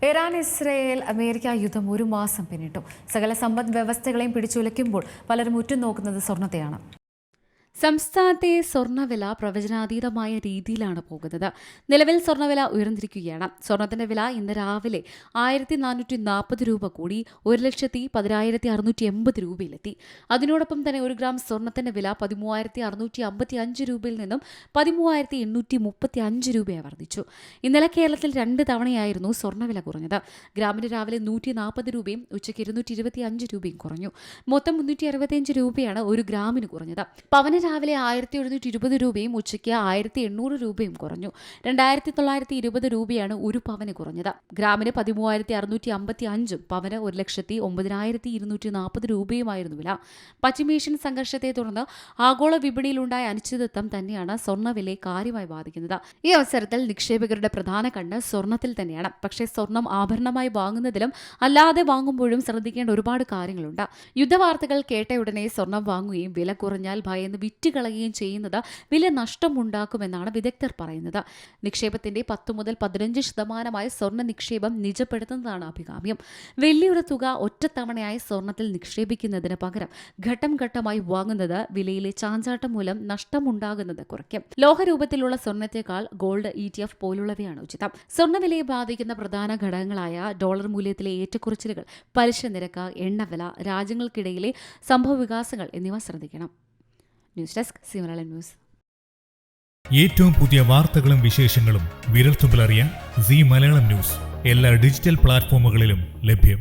Iran Israel America യുദ്ധം 1 മാസം പിന്നിട്ടു. സകല സമ്പദ് വ്യവസ്ഥകളെയും പിടിച്ചുലയ്ക്കുമ്പോൾ പലരും ഉറ്റുനോക്കുന്നത് സ്വർണ്ണത്തെയാണ്. സംസ്ഥാനത്തെ സ്വർണ്ണവില പ്രവചനാതീതമായ രീതിയിലാണ് പോകുന്നത്. നിലവിൽ സ്വർണ്ണവില ഉയർന്നിരിക്കുകയാണ്. സ്വർണത്തിന്റെ വില ഇന്ന് രാവിലെ 1440 രൂപ കൂടി 1,10,680 രൂപയിലെത്തി. അതിനോടൊപ്പം തന്നെ 1 ഗ്രാം സ്വർണത്തിന്റെ വില 13,655 രൂപയിൽ നിന്നും 13,835 രൂപയായി വർദ്ധിച്ചു. ഇന്നലെ കേരളത്തിൽ 2 തവണയായിരുന്നു സ്വർണ്ണവില കുറഞ്ഞത്. ഗ്രാമിന് രാവിലെ 140 രൂപയും ഉച്ചയ്ക്ക് 225 രൂപയും കുറഞ്ഞു. മൊത്തം 365 രൂപയാണ് 1 ഗ്രാമിന് കുറഞ്ഞത്. പവന് രാവിലെ 1,720 രൂപയും ഉച്ചയ്ക്ക് 1,800 രൂപയും കുറഞ്ഞു. 2,920 രൂപയാണ് 1 പവന് കുറഞ്ഞത്. ഗ്രാമിന് 13,655 പവന് 1,09,240 രൂപയുമായിരുന്നു വില. പശ്ചിമേഷ്യൻ സംഘർഷത്തെ തുടർന്ന് ആഗോള വിപണിയിലുണ്ടായ അനിശ്ചിതത്വം തന്നെയാണ് സ്വർണ്ണവിലയെ കാര്യമായി ബാധിക്കുന്നത്. ഈ അവസരത്തിൽ നിക്ഷേപകരുടെ പ്രധാന കണ്ണ് സ്വർണ്ണത്തിൽ തന്നെയാണ്. പക്ഷേ സ്വർണം ആഭരണമായി വാങ്ങുന്നതിലും അല്ലാതെ വാങ്ങുമ്പോഴും ശ്രദ്ധിക്കേണ്ട ഒരുപാട് കാര്യങ്ങളുണ്ട്. യുദ്ധവാർത്തകൾ കേട്ടയുടനെ സ്വർണം വാങ്ങുകയും വില കുറഞ്ഞാൽ ഭയന്ന് വിറ്റുകളയുകയും ചെയ്യുന്നത് വലിയ നഷ്ടമുണ്ടാക്കുമെന്നാണ് വിദഗ്ധർ പറയുന്നത്. നിക്ഷേപത്തിന്റെ 10 മുതൽ 15% സ്വർണ്ണ നിക്ഷേപം നിജപ്പെടുത്തുന്നതാണ് അഭികാമ്യം. വലിയൊരു തുക ഒറ്റത്തവണയായി സ്വർണ്ണത്തിൽ നിക്ഷേപിക്കുന്നതിന് പകരം ഘട്ടം ഘട്ടമായി വാങ്ങുന്നത് വിലയിലെ ചാഞ്ചാട്ടം മൂലം നഷ്ടമുണ്ടാകുന്നത് കുറയ്ക്കും. ലോഹരൂപത്തിലുള്ള സ്വർണ്ണത്തേക്കാൾ ഗോൾഡ് ETF പോലുള്ളവയാണ് ഉചിതം. സ്വർണ്ണവിലയെ ബാധിക്കുന്ന പ്രധാന ഘടകങ്ങളായ ഡോളർ മൂല്യത്തിലെ ഏറ്റക്കുറച്ചിലുകൾ, പലിശ നിരക്ക്, എണ്ണവില, രാജ്യങ്ങൾക്കിടയിലെ സംഭവവികാസങ്ങൾ എന്നിവ ശ്രദ്ധിക്കണം. News desk Malayalam news. ഏറ്റവും പുതിയ വാർത്തകളും വിശേഷങ്ങളും വിരൽത്തുമ്പിലറിയാൻ മലയാളം ന്യൂസ് എല്ലാ ഡിജിറ്റൽ പ്ലാറ്റ്ഫോമുകളിലും ലഭ്യം.